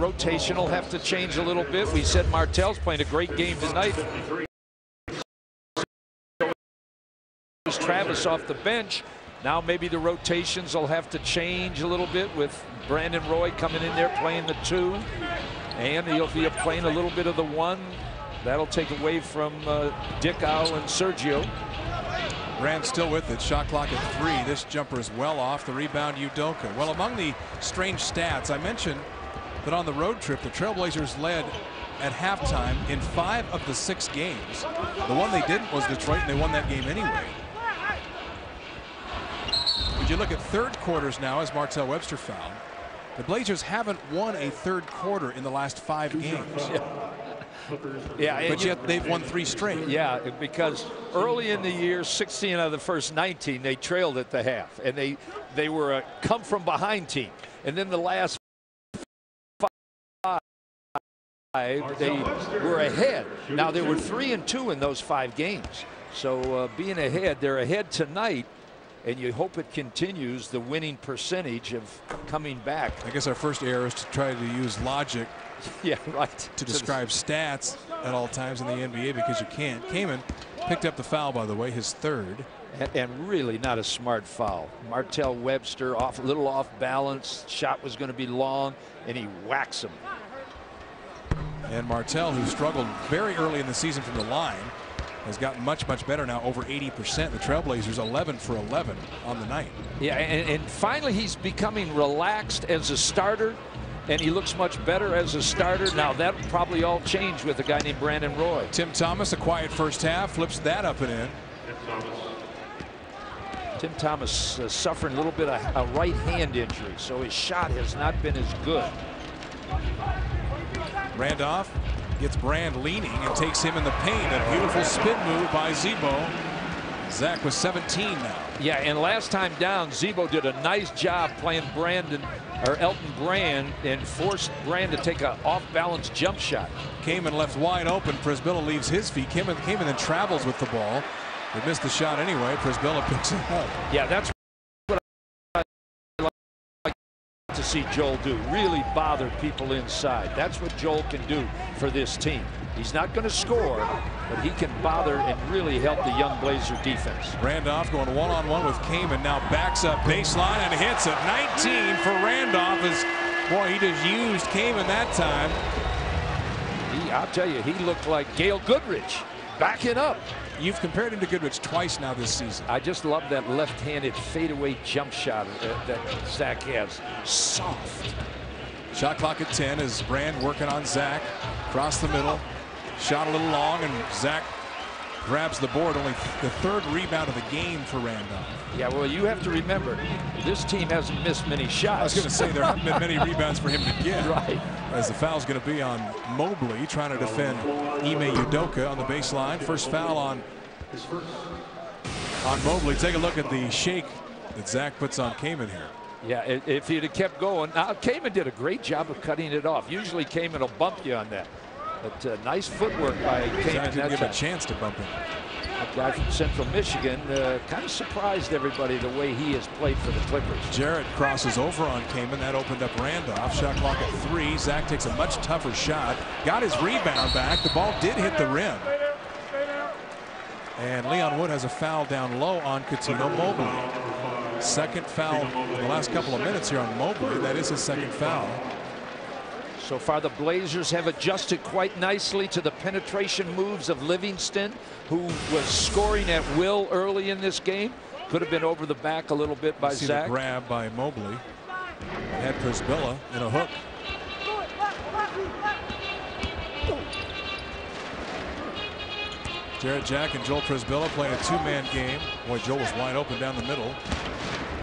rotation will have to change a little bit. We said Martell's playing a great game tonight. Travis off the bench. Now maybe the rotations will have to change a little bit with Brandon Roy coming in there playing the 2. And he'll be playing a little bit of the 1. That'll take away from Dick Owl and Sergio. Brand still with it. Shot clock at 3. This jumper is well off. The rebound, Udoka. Well, among the strange stats, I mentioned that on the road trip, the Trailblazers led at halftime in 5 of the 6 games. The one they didn't was Detroit, and they won that game anyway. Would you look at third quarters now as Martell Webster fouled? The Blazers haven't won a third quarter in the last 5 games. Yeah, but yet they've won 3 straight. Yeah, because early in the year, 16 out of the first 19, they trailed at the half, and they were a come from behind team. And then the last 5, they were ahead. Now they were 3-2 in those 5 games. So being ahead, they're ahead tonight. And you hope it continues the winning percentage of coming back. I guess our first error is to try to use logic. Yeah, right. To describe stats at all times in the NBA, because you can't. Kaman picked up the foul, by the way, his 3rd. And really not a smart foul. Martell Webster a little off balance. Shot was going to be long, and he whacks him. And Martell, who struggled very early in the season from the line, has gotten much better now, over 80%. The Trailblazers 11 for 11 on the night. Yeah, and finally he's becoming relaxed as a starter, and he looks much better as a starter. Now that probably all changed with a guy named Brandon Roy. Tim Thomas, a quiet first half, flips that up and in. Tim Thomas suffering a little bit of a right hand injury, so his shot has not been as good. Randolph gets Brand leaning and takes him in the paint. A beautiful spin move by Zebo. Zach was 17 now. Yeah, and last time down, Zebo did a nice job playing Elton Brand and forced Brand to take an off-balance jump shot. Kaman left wide open. Prisbilla leaves his feet. Kaman then travels with the ball. They missed the shot anyway. Prisbilla picks it up. Yeah, that's what I like to see Joel do. Really bother people inside. That's what Joel can do for this team. He's not going to score, but he can bother and really help the young Blazer defense. Randolph going one-on-one with Kaman. Now backs up baseline and hits it. 19 for Randolph. Boy, he just used Kaman that time. I'll tell you, he looked like Gail Goodrich backing up. You've compared him to Goodrich twice now this season. I just love that left-handed fadeaway jump shot that Zach has. Soft. Shot clock at 10 as Brand working on Zach. Across the middle. Shot a little long, and Zach grabs the board. Only the 3rd rebound of the game for Randolph. Yeah, well, you have to remember, this team hasn't missed many shots. I was going to say there haven't been many rebounds for him to get. Right. As the foul's going to be on Mobley, trying to defend Ime Udoka on the baseline. First foul on Mobley. Take a look at the shake that Zach puts on Kaman here. Yeah, if he'd have kept going. Now, Kaman did a great job of cutting it off. Usually Kaman will bump you on that. But nice footwork by Kaman. Zach didn't give him a chance to bump him. A guy from Central Michigan kind of surprised everybody the way he has played for the Clippers. Jarrett crosses over on Kaman. That opened up Randolph. Shot clock at 3. Zach takes a much tougher shot. Got his rebound back. The ball did hit the rim. And Leon Wood has a foul down low on Coutinho Mobley. Second foul in the last couple of minutes here on Mobley. That is his 2nd foul. So far, the Blazers have adjusted quite nicely to the penetration moves of Livingston, who was scoring at will early in this game. Could have been over the back a little bit by Zach. The grab by Mobley. Had Prisbilla in a hook. Jarrett Jack and Joel Prisbilla playing a 2-man game. Boy, Joel was wide open down the middle.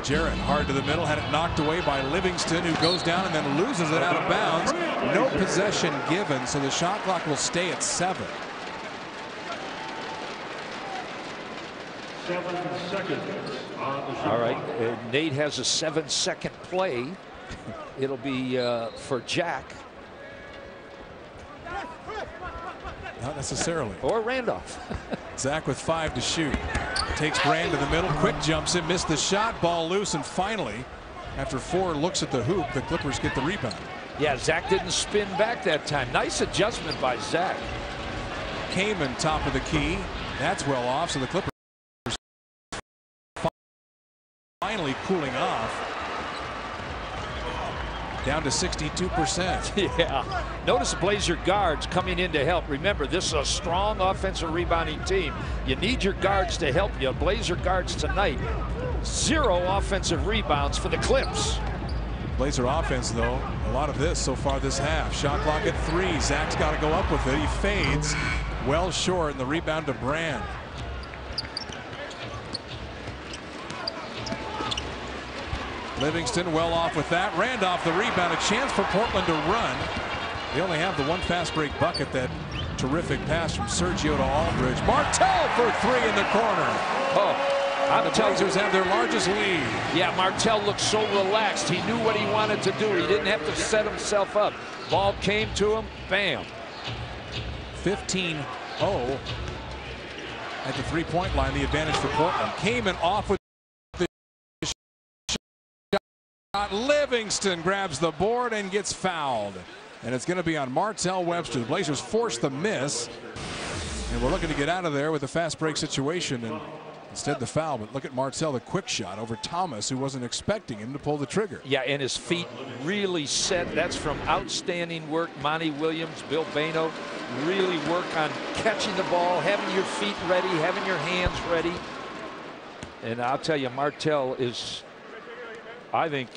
Jarrett hard to the middle, had it knocked away by Livingston, who goes down and then loses it out of bounds. No possession given, so the shot clock will stay at 7. 7 seconds on the shot. All right, Nate has a 7-second play. It'll be for Jack. Not necessarily. Or Randolph. Zach with 5 to shoot. Takes Brand to the middle. Quick jumps in. Missed the shot. Ball loose. And finally, after 4 looks at the hoop, the Clippers get the rebound. Yeah, Zach didn't spin back that time. Nice adjustment by Zach. Kamen top of the key. That's well off, so the Clippers finally cooling off. Down to 62%. Yeah. Notice the Blazer guards coming in to help. Remember, this is a strong offensive rebounding team. You need your guards to help you. Blazer guards tonight, 0 offensive rebounds for the Clips. Blazer offense, though, a lot of this so far this half. Shot clock at 3. Zach's got to go up with it. He fades well short, and the rebound to Brand. Livingston well off with that. Randolph the rebound. A chance for Portland to run. They only have the one fast break bucket. That terrific pass from Sergio to Aldridge. Martell for 3 in the corner. Oh, the Blazers have their largest lead. Yeah, Martell looked so relaxed. He knew what he wanted to do. He didn't have to set himself up. Ball came to him. Bam. 15-0 at the three-point line. The advantage for Portland. Kamen off with the shot. Livingston grabs the board and gets fouled. And it's going to be on Martell Webster. The Blazers force the miss. And we're looking to get out of there with a fast break situation. And instead the foul. But look at Martell, the quick shot over Thomas, who wasn't expecting him to pull the trigger. Yeah, and his feet really set. That's from outstanding work. Monty Williams, Bill Bano really work on catching the ball, having your feet ready, having your hands ready. And I'll tell you, Martell is, I think,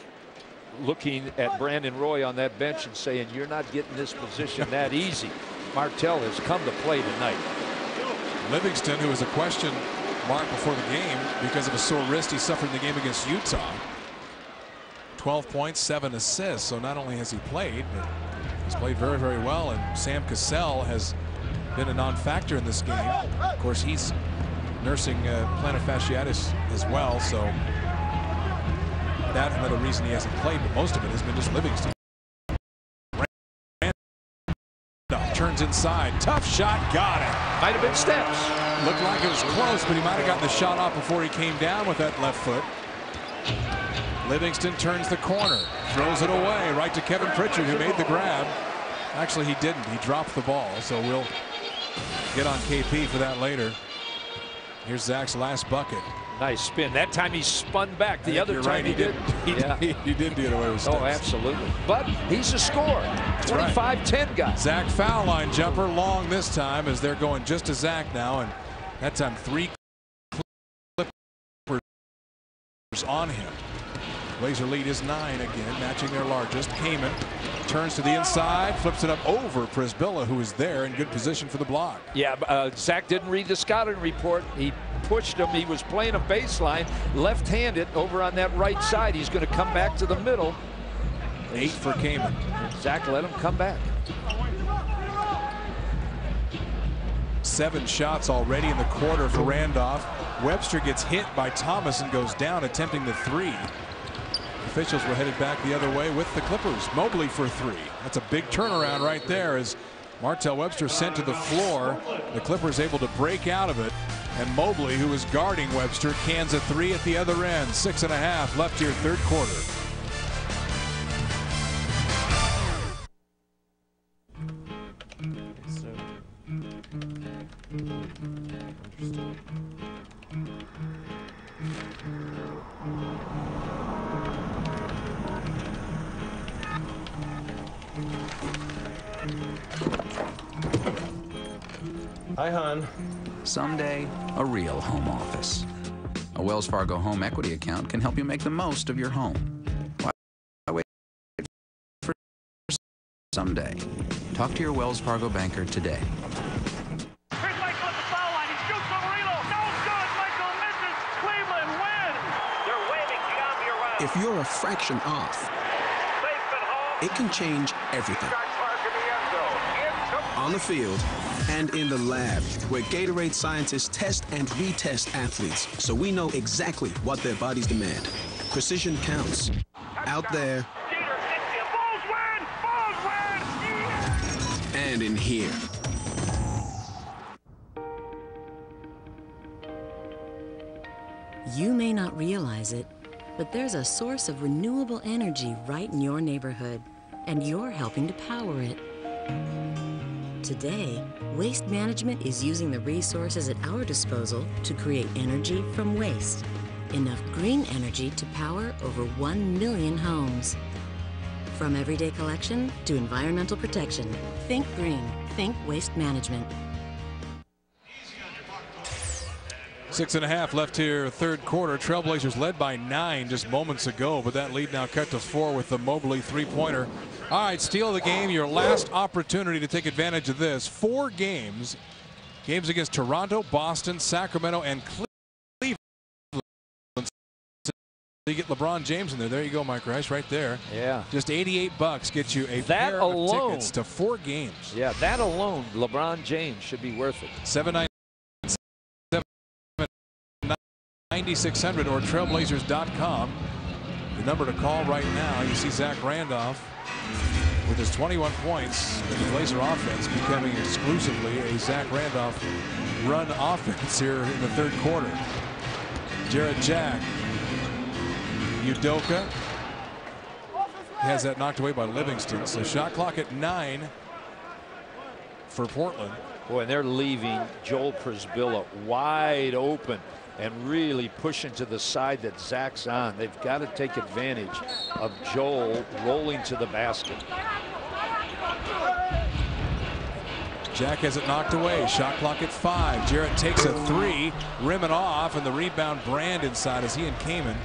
looking at Brandon Roy on that bench and saying, you're not getting this position that easy. Martell has come to play tonight. Livingston, who was a question mark before the game because of a sore wrist he suffered in the game against Utah. 12 points, 7 assists. So not only has he played, but he's played very, very well. And Sam Cassell has been a non-factor in this game. Of course, he's nursing plantar fasciitis as well. So that's another reason he hasn't played. But most of it has been just Livingston. Turns inside. Tough shot. Got it. Might have been steps. Looked like it was close, but he might have gotten the shot off before he came down with that left foot. Livingston turns the corner. Throws it away right to Kevin Pritchard, who made the grab. Actually, he didn't. He dropped the ball. So we'll get on KP for that later. Here's Zach's last bucket. Nice spin. That time he spun back. The other time he did. He did get away with steps. Oh, absolutely. But he's a scorer. 25-10 guy. Zach foul line jumper long this time as they're going just to Zach now. And that time 3 Clippers on him. Blazer lead is 9 again, matching their largest. Kamen turns to the inside, flips it up over Prisbilla, who is there in good position for the block. Yeah, Zach didn't read the scouting report. He pushed him. He was playing a baseline, left-handed over on that right side. He's going to come back to the middle. 8 for Kamen. Zach let him come back. 7 shots already in the quarter for Randolph. Webster gets hit by Thomas and goes down attempting the 3. Officials were headed back the other way with the Clippers. Mobley for 3. That's a big turnaround right there as Martell Webster sent to the floor. The Clippers able to break out of it. And Mobley, who is guarding Webster, cans a 3 at the other end. 6.5 left here, third quarter. Hi, hon. Someday, a real home office. A Wells Fargo home equity account can help you make the most of your home. Why wait for someday? Talk to your Wells Fargo banker today. Here's Michael at the foul line. He shoots from Reno. No good. Michael misses. Cleveland wins. They're waving Giambi around. If you're a fraction off, Safe at home. it can change everything. Shot clock in the end zone. On the field and in the lab, where Gatorade scientists test and retest athletes so we know exactly what their bodies demand. Precision counts. Out there. Jeter hits you. Bulls win. Bulls win. Yeah. And in here. You may not realize it, but there's a source of renewable energy right in your neighborhood. and you're helping to power it. Today, Waste Management is using the resources at our disposal to create energy from waste. Enough green energy to power over 1 million homes. From everyday collection to environmental protection, think green, think Waste Management. 6.5 left here, third quarter. Trailblazers led by 9 just moments ago, but that lead now cut to 4 with the Mobley three-pointer. All right, steal of the game, your last opportunity to take advantage of this. 4 games against Toronto, Boston, Sacramento, and Cleveland. You get LeBron James in there. There you go, Mike Rice, right there. Yeah. Just $88 gets you a pair of tickets to 4 games. Yeah, that alone, LeBron James should be worth it. 797-9600 or trailblazers.com. The number to call right now. You see Zach Randolph with his 21 points in the Blazer offense becoming exclusively a Zach Randolph run offense here in the third quarter. Jarrett Jack. Udoka has that knocked away by Livingston. So shot clock at 9 for Portland. Boy, and they're leaving Joel Przybilla wide open and really pushing to the side that Zach's on. They've got to take advantage of Joel rolling to the basket. Jack has it knocked away. Shot clock at 5. Jarrett takes a 3, rim it off, and the rebound Brand inside as he and Kaman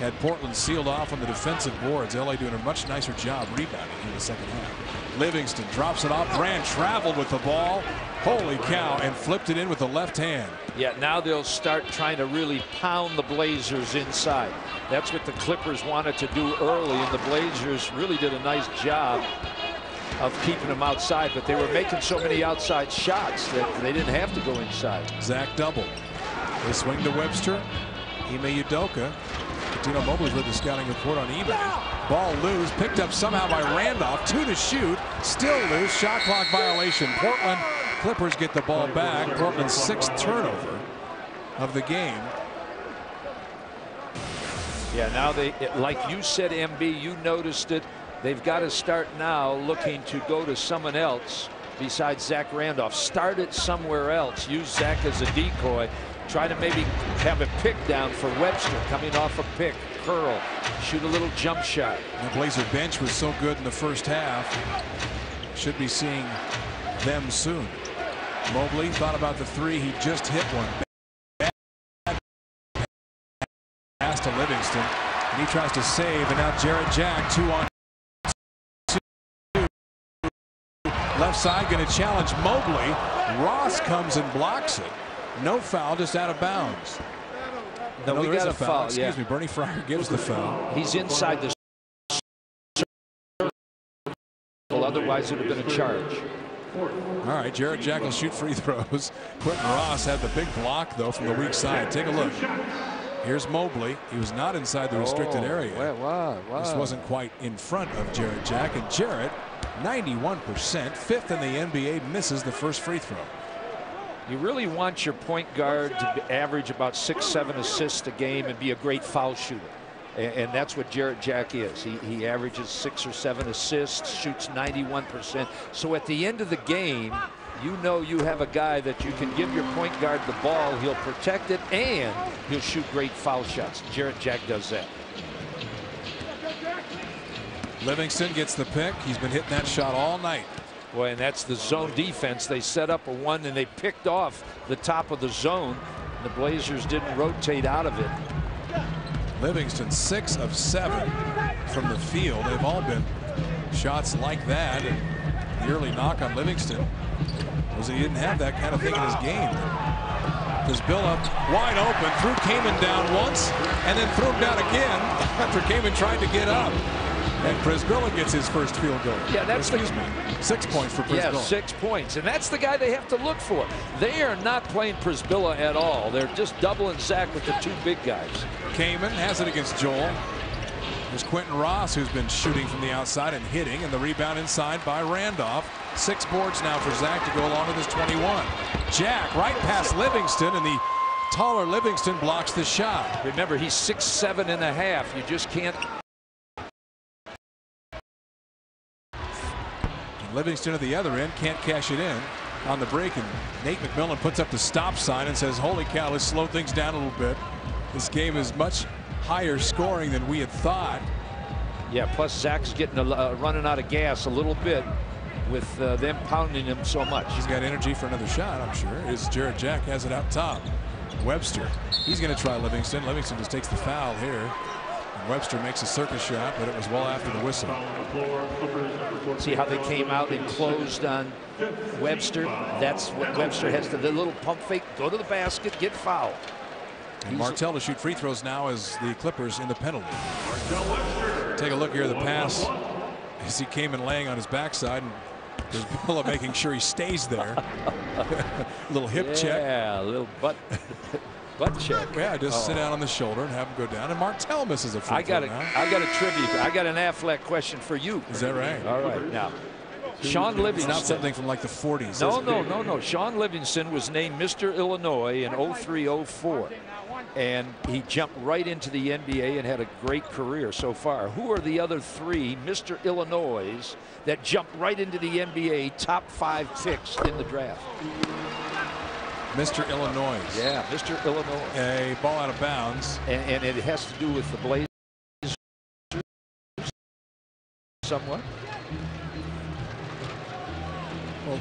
had Portland sealed off on the defensive boards. LA doing a much nicer job rebounding in the second half. Livingston drops it off. Brand traveled with the ball. Holy cow, and flipped it in with the left hand. Yeah, now they'll start trying to really pound the Blazers inside. That's what the Clippers wanted to do early, and the Blazers really did a nice job of keeping them outside, but they were making so many outside shots that they didn't have to go inside. Zach double. They swing to Webster. Ime Udoka. Tino Mobley's read the scouting report on eBay. Ball loose, picked up somehow by Randolph. 2 to shoot, still loose. Shot clock violation. Portland Clippers get the ball back. Portland's 6th turnover of the game. Yeah, now they, like you said, MB, you noticed it. They've got to start now looking to go to someone else besides Zach Randolph. Start it somewhere else. Use Zach as a decoy. Try to maybe have a pick down for Webster coming off a pick. Curl. Shoot a little jump shot. The Blazer bench was so good in the first half. Should be seeing them soon. Mobley thought about the 3. He just hit one. Bad pass to Livingston. And he tries to save. And now Jarrett Jack 2 on 2. Left side going to challenge Mobley. Ross comes and blocks it. No foul, just out of bounds. No, we got a foul. Excuse me, Bernie Fryer gives the foul. He's inside the circle. Otherwise, it would have been a charge. All right, Jarrett Jack will shoot free throws. Quentin Ross had the big block, though, from the weak side. Take a look. Here's Mobley. He was not inside the restricted area. Wow. This wasn't quite in front of Jarrett Jack. And Jarrett, 91%, 5th in the NBA, misses the first free throw. You really want your point guard to average about 6-7 assists a game and be a great foul shooter. And that's what Jarrett Jack is. He averages 6 or 7 assists, shoots 91%. So at the end of the game, you know you have a guy that you can give your point guard the ball. He'll protect it and he'll shoot great foul shots. Jarrett Jack does that. Livingston gets the pick. He's been hitting that shot all night. Boy, and that's the zone defense. They set up a 1 and they picked off the top of the zone. The Blazers didn't rotate out of it. Livingston 6 of 7 from the field. They've all been shots like that. And the early knock on Livingston was that he didn't have that kind of thing in his game. Przybilla wide open, threw Kaman down once and then threw him down again after Kaman tried to get up. And Przybilla gets his first field goal. Yeah, that's 6 points for Przybilla. Yeah, 6 points. And that's the guy they have to look for. They are not playing Przybilla at all. They're just doubling Zach with the 2 big guys. Kaman has it against Joel. There's Quentin Ross, who's been shooting from the outside and hitting, and the rebound inside by Randolph. 6 boards now for Zach to go along with his 21. Jack right past Livingston, and the taller Livingston blocks the shot. Remember, he's 6'7.5". You just can't Livingston at the other end can't cash it in on the break, and Nate McMillan puts up the stop sign and says, holy cow, let's slow things down a little bit. This game is much higher scoring than we had thought. Yeah, plus Zach's getting running out of gas a little bit with them pounding him so much. He's got energy for another shot, I'm sure. Here's Jared Jack, has it out top. Webster, he's going to try Livingston. Livingston just takes the foul here. And Webster makes a circus shot, but it was well after the whistle. See how they came out and closed on Webster? That's what Webster has to, the little pump fake, go to the basket, get fouled. And Martell to shoot free throws now as the Clippers in the penalty. Take a look here, the pass as he came in laying on his backside, and Brisbilla making sure he stays there. Little hip check. Yeah, a little butt check. Yeah, just sit down on the shoulder and have him go down. And Martell misses a free throw now. I got a trivia. I got an Affleck question for you. Is that right? All right. Now, Sean Livingston. It's not something from like the 40s. No. Sean Livingston was named Mr. Illinois in 03-04. And he jumped right into the NBA and had a great career so far. Who are the other three Mr. Illinois that jumped right into the NBA top 5 picks in the draft? Mr. Illinois. Yeah, Mr. Illinois. A ball out of bounds. And it has to do with the Blazers somewhat. Well,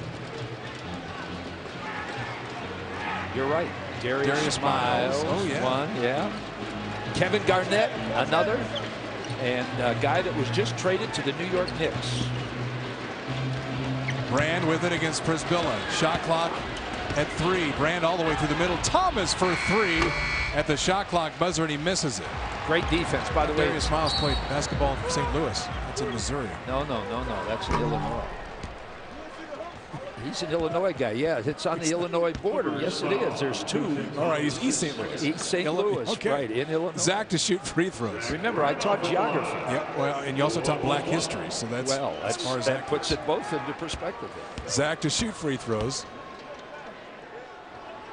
you're right. Darius Miles, oh yeah, one, yeah. Kevin Garnett, another, and a guy that was just traded to the New York Knicks. Brand with it against Brisbilla. Shot clock at 3. Brand all the way through the middle. Thomas for 3 at the shot clock buzzer, and he misses it. Great defense, by the way. Darius Miles played basketball in St. Louis. That's in Missouri. No, that's in Illinois. He's an Illinois guy. Yeah, it's on the Illinois border. Yes, it is. There's 2. All right, he's East St. Louis. East St. Louis, okay. Right, in Illinois. Zach to shoot free throws. Remember, I taught geography. Yeah, well, and you also taught black history, so that's as far as that puts it both into perspective. Zach to shoot free throws.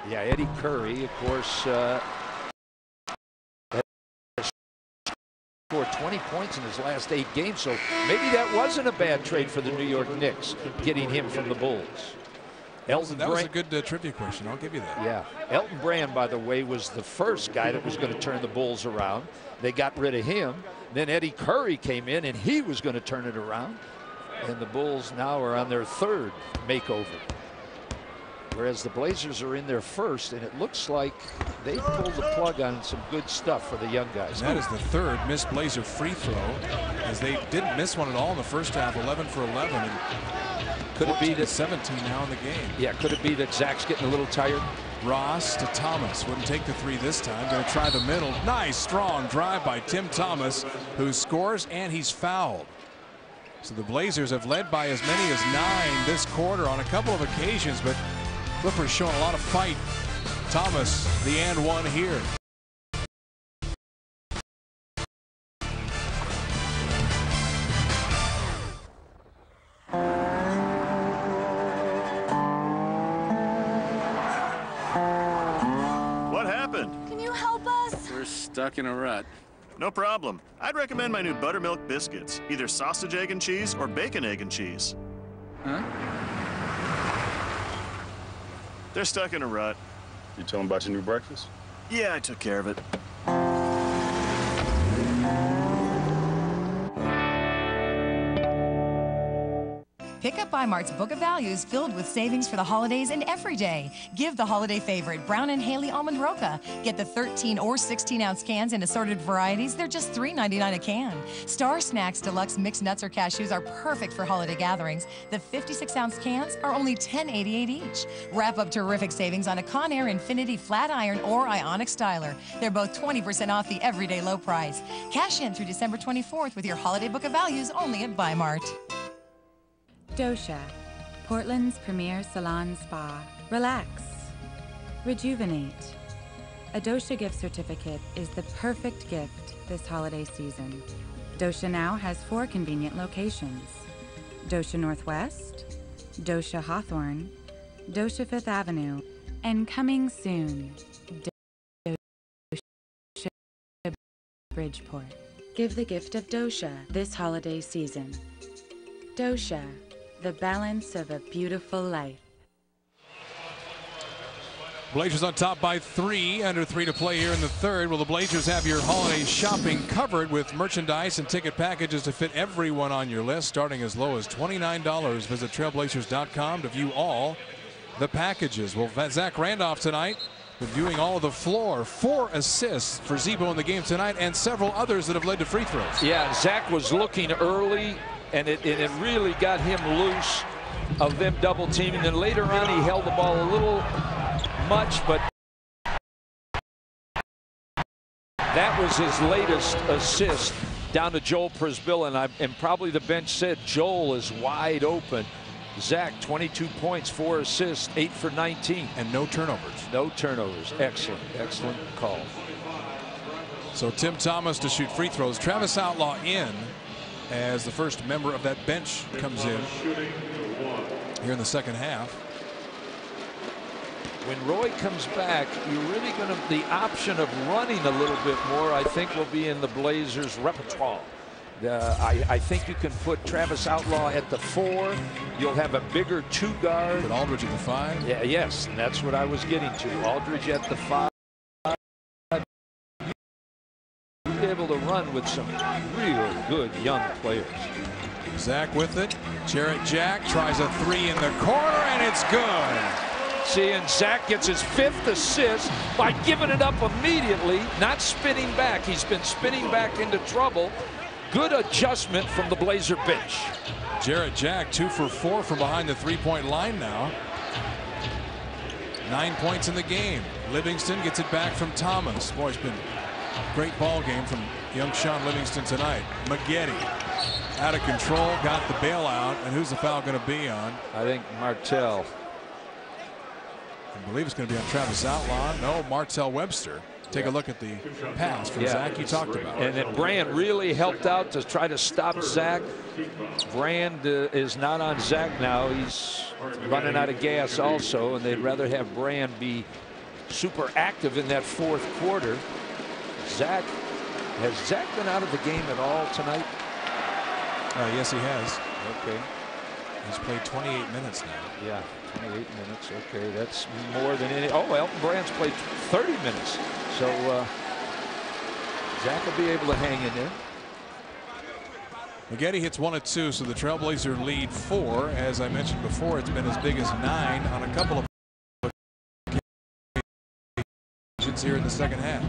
Yeah, Eddie Curry, of course, scored 20 points in his last 8 games, so maybe that wasn't a bad trade for the New York Knicks, getting him from the Bulls. That was a good trivia question. I'll give you that. Yeah. Elton Brand, by the way, was the first guy that was going to turn the Bulls around. They got rid of him. Then Eddie Curry came in, and he was going to turn it around. And the Bulls now are on their 3rd makeover. Whereas the Blazers are in their 1st, and it looks like they pulled the plug on some good stuff for the young guys. And that is the 3rd missed Blazer free throw, as they didn't miss one at all in the first half. 11 for 11. And could it be that 17 now in the game? Yeah, could it be that Zach's getting a little tired? Ross to Thomas. Wouldn't take the 3 this time. Going to try the middle. Nice strong drive by Tim Thomas, who scores, and he's fouled. So the Blazers have led by as many as 9 this quarter on a couple of occasions, but Clippers showing a lot of fight. Thomas, the and one here. What happened? Can you help us? We're stuck in a rut. No problem. I'd recommend my new buttermilk biscuits. Either sausage, egg, and cheese or bacon, egg, and cheese. Huh? They're stuck in a rut. You tell them about your new breakfast? Yeah, I took care of it. Pick up Bi-Mart's Book of Values filled with savings for the holidays and every day. Give the holiday favorite Brown & Haley Almond Roca. Get the 13 or 16-ounce cans in assorted varieties. They're just $3.99 a can. Star Snacks Deluxe Mixed Nuts or Cashews are perfect for holiday gatherings. The 56-ounce cans are only $10.88 each. Wrap up terrific savings on a Conair Infinity Flat Iron or Ionic Styler. They're both 20% off the everyday low price. Cash in through December 24th with your holiday Book of Values only at Bi-Mart. Dosha, Portland's premier salon spa. Relax. Rejuvenate. A Dosha gift certificate is the perfect gift this holiday season. Dosha now has 4 convenient locations. Dosha Northwest, Dosha Hawthorne, Dosha 5th Avenue, and coming soon, Dosha Bridgeport. Give the gift of Dosha this holiday season. Dosha, the balance of a beautiful life. Blazers on top by 3, under 3 to play here in the third. Will the Blazers have your holiday shopping covered with merchandise and ticket packages to fit everyone on your list, starting as low as $29. Visit trailblazers.com to view all the packages. Well, Zach Randolph tonight reviewing all of the floor. 4 assists for Zebo in the game tonight, and several others that have led to free throws. Yeah, Zach was looking early, and it really got him loose of them double teaming. Then later on, he held the ball a little much, but that was his latest assist down to Joel Przybilla, and probably the bench said Joel is wide open. Zach, 22 points, 4 assists, 8 for 19. And no turnovers. No turnovers. Excellent, excellent call. So Tim Thomas to shoot free throws. Travis Outlaw in as the first member of that bench comes in here in the second half. When Roy comes back, you're really going to, the option of running a little bit more, I think, will be in the Blazers' repertoire. I think you can put Travis Outlaw at the 4. You'll have a bigger 2 guard. Put Aldridge at the 5. Yeah, yes, and that's what I was getting to. Aldridge at the 5. You'll be able to run with some real good young players. Zach with it. Jarrett Jack tries a 3 in the corner, and it's good. See, and Zach gets his 5th assist by giving it up immediately, not spinning back. He's been spinning back into trouble. Good adjustment from the Blazer bench. Jarrett Jack 2 for 4 from behind the 3-point line now. 9 points in the game. Livingston gets it back from Thomas. Boy, it's been a great ball game from young Sean Livingston tonight. Maggette out of control, got the bailout, and who's the foul going to be on? I think Martell. I believe it's going to be on Travis Outlaw. No, Martell Webster. Take a look at the pass from Zach you talked about. And then Brand really helped out to try to stop Zach. Brand is not on Zach now. He's running out of gas also, and they'd rather have Brand be super active in that 4th quarter. Zach, has Zach been out of the game at all tonight? Yes, he has. Okay. He's played 28 minutes now. Yeah, 28 minutes. Okay, that's more than any. Oh, Elton Brand's played 30 minutes. So Zach will be able to hang in there. Maggette hits 1 of 2, so the Trailblazer lead 4. As I mentioned before, it's been as big as 9 on a couple of occasions here in the second half.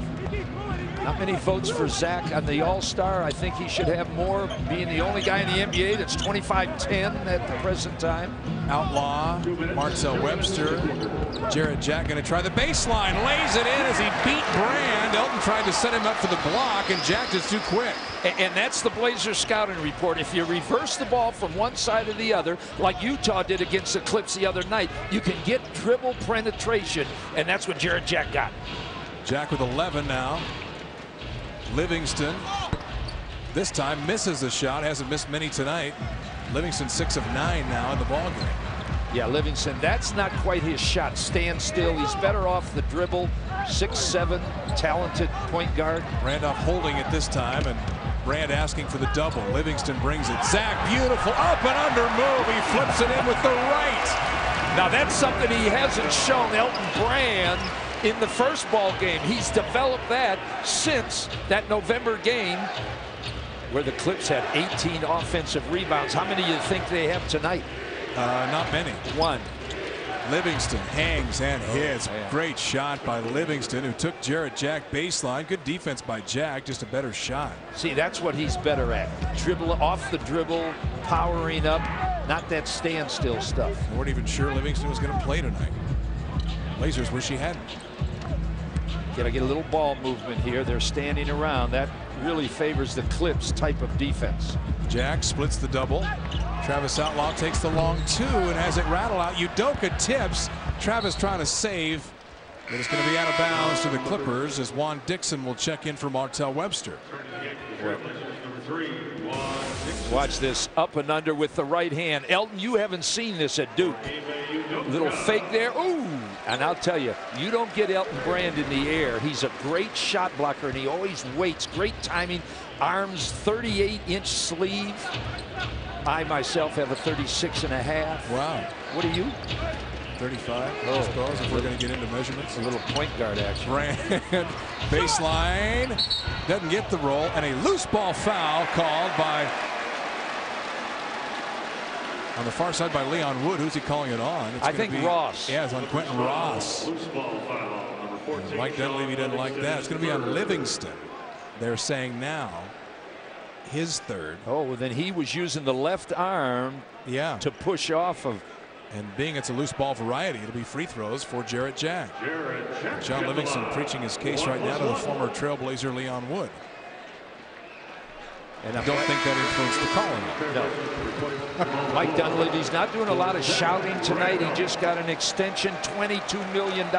Not many votes for Zach on the All-Star. I think he should have more, being the only guy in the NBA that's 25-10 at the present time. Outlaw, Martell Webster, Jarrett Jack going to try the baseline, lays it in as he beat Brand. Elton tried to set him up for the block, and Jack is too quick. And that's the Blazers scouting report. If you reverse the ball from one side to the other, like Utah did against the Clips the other night, you can get dribble penetration, and that's what Jarrett Jack got. Jack with 11 now. Livingston this time misses the shot, hasn't missed many tonight. Livingston 6 of 9 now in the ball game. Yeah, Livingston, that's not quite his shot. Stand still. He's better off the dribble. 6'7", talented point guard. Randolph holding it this time, and Brand asking for the double. Livingston brings it. Zach, beautiful up and under move. He flips it in with the right. Now that's something he hasn't shown Elton Brand in the first ball game. He's developed that since that November game where the Clips had 18 offensive rebounds. How many do you think they have tonight? Not many. 1. Livingston hangs and hits. Man. Great shot by Livingston, who took Jarrett Jack baseline. Good defense by Jack, just a better shot. See, that's what he's better at. Dribble off the dribble, powering up, not that standstill stuff. We weren't even sure Livingston was going to play tonight. Blazers wish he hadn't. Got to get a little ball movement here. They're standing around. That really favors the Clips type of defense. Jack splits the double. Travis Outlaw takes the long 2 and has it rattle out. Udoka tips. Travis trying to save. But it's going to be out of bounds to the Clippers as Juan Dixon will check in for Martell Webster. Watch this up and under with the right hand. Elton, you haven't seen this at Duke. Little fake there. Ooh. And I'll tell you, you don't get Elton Brand in the air. He's a great shot blocker, and he always waits. Great timing. Arms, 38-inch sleeve. I myself have a 36.5. Wow. What are you? 35, I suppose, if we're going to get into measurements. A little point guard action. Brand, baseline, doesn't get the roll, and a loose ball foul called by, on the far side by Leon Wood. Who's he calling it on? I think Ross. Yeah, it's on Quentin Ross. Mike Dunleavy doesn't like that. It's going to be on Livingston. They're saying now his third. Oh, well, then he was using the left arm to push off of. And being it's a loose ball variety, it'll be free throws for Jarrett Jack. John Livingston preaching his case right now to the former Trailblazer Leon Wood. And I don't think that influenced the calling. No. Mike Dunleavy's not doing a lot of shouting tonight. He just got an extension, $22 million.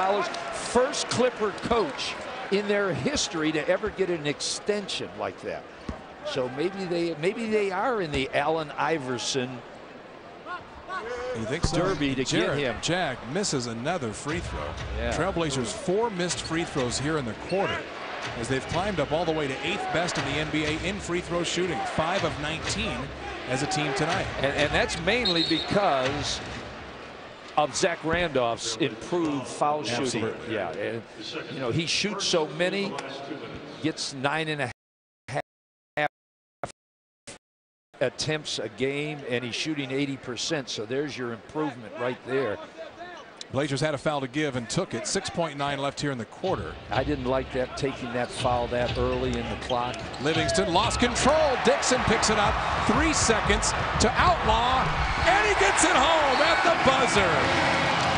First Clipper coach in their history to ever get an extension like that. So maybe they are in the Allen Iverson You think so? derby to Jarrett get him. Jack misses another free throw. Yeah. Trailblazers 4 missed free throws here in the quarter, as they've climbed up all the way to 8th best in the NBA in free throw shooting, 5 of 19 as a team tonight. And that's mainly because of Zach Randolph's improved foul shooting. Absolutely. Yeah, and you know, he shoots so many, gets 9.5 attempts a game, and he's shooting 80%. So there's your improvement right there. Blazers had a foul to give and took it. 6.9 left here in the quarter. I didn't like that, taking that foul that early in the clock. Livingston lost control. Dixon picks it up. 3 seconds to Outlaw, and he gets it home at the buzzer.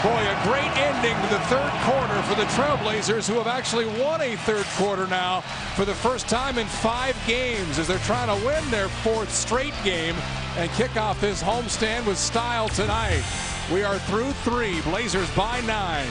Boy, a great ending to the third quarter for the Trailblazers, who have actually won a third quarter now for the first time in 5 games, as they're trying to win their 4th straight game and kick off this homestand with style tonight. We are through 3. Blazers by 9.